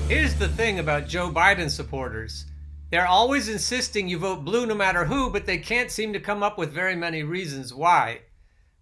Here's the thing about Joe Biden supporters. They're always insisting you vote blue no matter who, but they can't seem to come up with very many reasons why.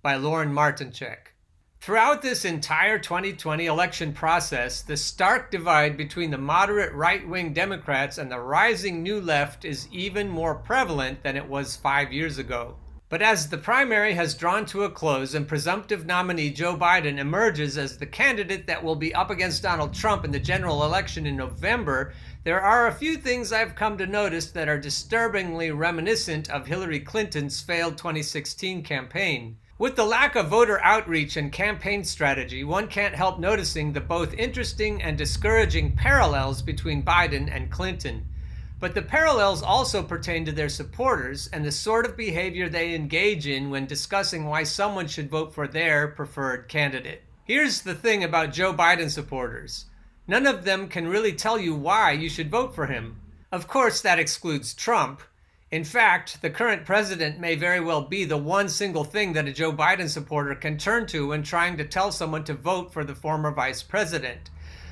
By Lauren Martinchek. Throughout this entire 2020 election process, the stark divide between the moderate right-wing Democrats and the rising new left is even more prevalent than it was 5 years ago. But as the primary has drawn to a close and presumptive nominee Joe Biden emerges as the candidate that will be up against Donald Trump in the general election in November, there are a few things I've come to notice that are disturbingly reminiscent of Hillary Clinton's failed 2016 campaign. With the lack of voter outreach and campaign strategy, one can't help noticing the both interesting and discouraging parallels between Biden and Clinton. But the parallels also pertain to their supporters and the sort of behavior they engage in when discussing why someone should vote for their preferred candidate. Here's the thing about Joe Biden supporters. None of them can really tell you why you should vote for him. Of course, that excludes Trump. In fact, the current president may very well be the one single thing that a Joe Biden supporter can turn to when trying to tell someone to vote for the former vice president.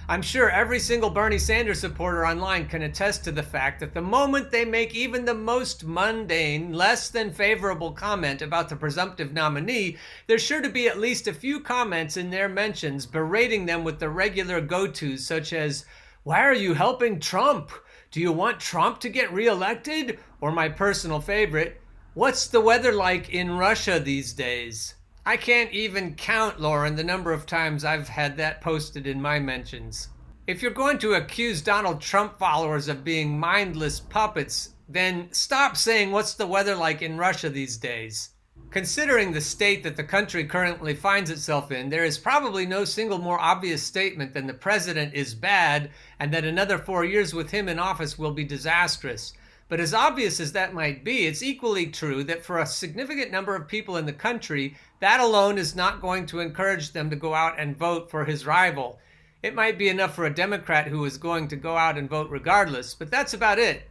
I'm sure every single Bernie Sanders supporter online can attest to the fact that the moment they make even the most mundane, less than favorable comment about the presumptive nominee, there's sure to be at least a few comments in their mentions berating them with the regular go-tos such as, "Why are you helping Trump? Do you want Trump to get reelected?" Or my personal favorite, "What's the weather like in Russia these days?" I can't even count, Lauren, the number of times I've had that posted in my mentions. If you're going to accuse Donald Trump followers of being mindless puppets, then stop saying "what's the weather like in Russia these days?" Considering the state that the country currently finds itself in, there is probably no single more obvious statement than the president is bad and that another 4 years with him in office will be disastrous. But as obvious as that might be, it's equally true that for a significant number of people in the country, that alone is not going to encourage them to go out and vote for his rival. It might be enough for a Democrat who is going to go out and vote regardless, but that's about it.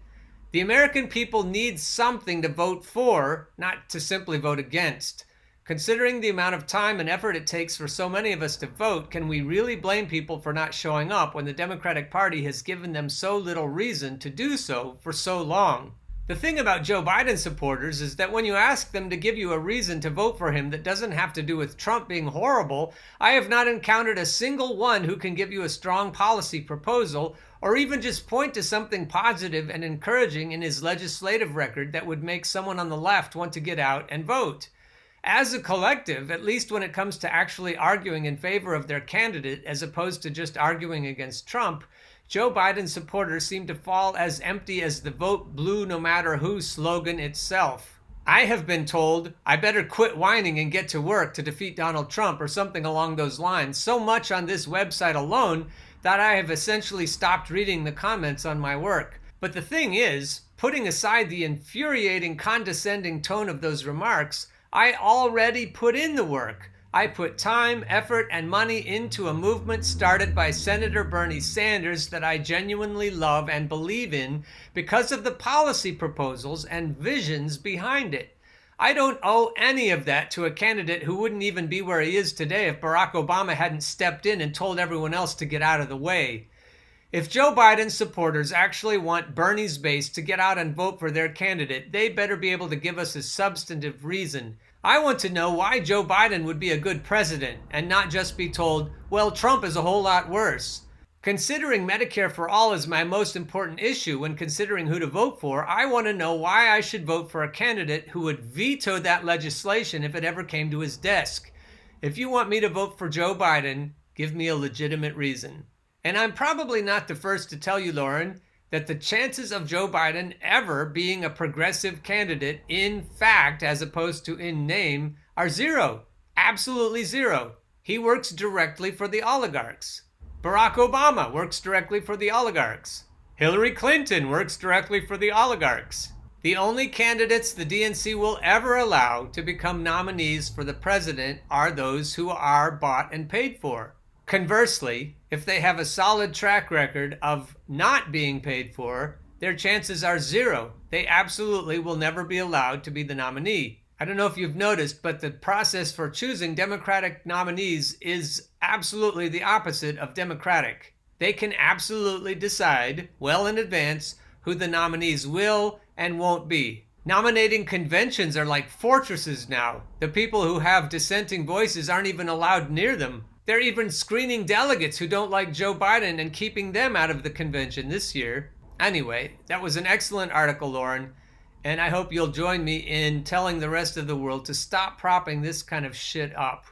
The American people need something to vote for, not to simply vote against. Considering the amount of time and effort it takes for so many of us to vote, can we really blame people for not showing up when the Democratic Party has given them so little reason to do so for so long? The thing about Joe Biden supporters is that when you ask them to give you a reason to vote for him that doesn't have to do with Trump being horrible, I have not encountered a single one who can give you a strong policy proposal or even just point to something positive and encouraging in his legislative record that would make someone on the left want to get out and vote. As a collective, at least when it comes to actually arguing in favor of their candidate as opposed to just arguing against Trump, Joe Biden supporters seem to fall as empty as the "vote blue no matter who" slogan itself. I have been told I better quit whining and get to work to defeat Donald Trump or something along those lines so much on this website alone that I have essentially stopped reading the comments on my work. But the thing is, putting aside the infuriating condescending tone of those remarks, I already put in the work. I put time, effort, and money into a movement started by Senator Bernie Sanders that I genuinely love and believe in because of the policy proposals and visions behind it. I don't owe any of that to a candidate who wouldn't even be where he is today if Barack Obama hadn't stepped in and told everyone else to get out of the way. If Joe Biden's supporters actually want Bernie's base to get out and vote for their candidate, they better be able to give us a substantive reason. I want to know why Joe Biden would be a good president and not just be told, "Well, Trump is a whole lot worse." Considering Medicare for All is my most important issue when considering who to vote for, I want to know why I should vote for a candidate who would veto that legislation if it ever came to his desk. If you want me to vote for Joe Biden, give me a legitimate reason. And I'm probably not the first to tell you, Lauren, that the chances of Joe Biden ever being a progressive candidate in fact, as opposed to in name, are zero. Absolutely zero. He works directly for the oligarchs. Barack Obama works directly for the oligarchs. Hillary Clinton works directly for the oligarchs. The only candidates the DNC will ever allow to become nominees for the president are those who are bought and paid for. Conversely, if they have a solid track record of not being paid for, their chances are zero. They absolutely will never be allowed to be the nominee. I don't know if you've noticed, but the process for choosing Democratic nominees is absolutely the opposite of democratic. They can absolutely decide well in advance who the nominees will and won't be. Nominating conventions are like fortresses now. The people who have dissenting voices aren't even allowed near them. They're even screening delegates who don't like Joe Biden and keeping them out of the convention this year. Anyway, that was an excellent article, Lauren, and I hope you'll join me in telling the rest of the world to stop propping this kind of shit up.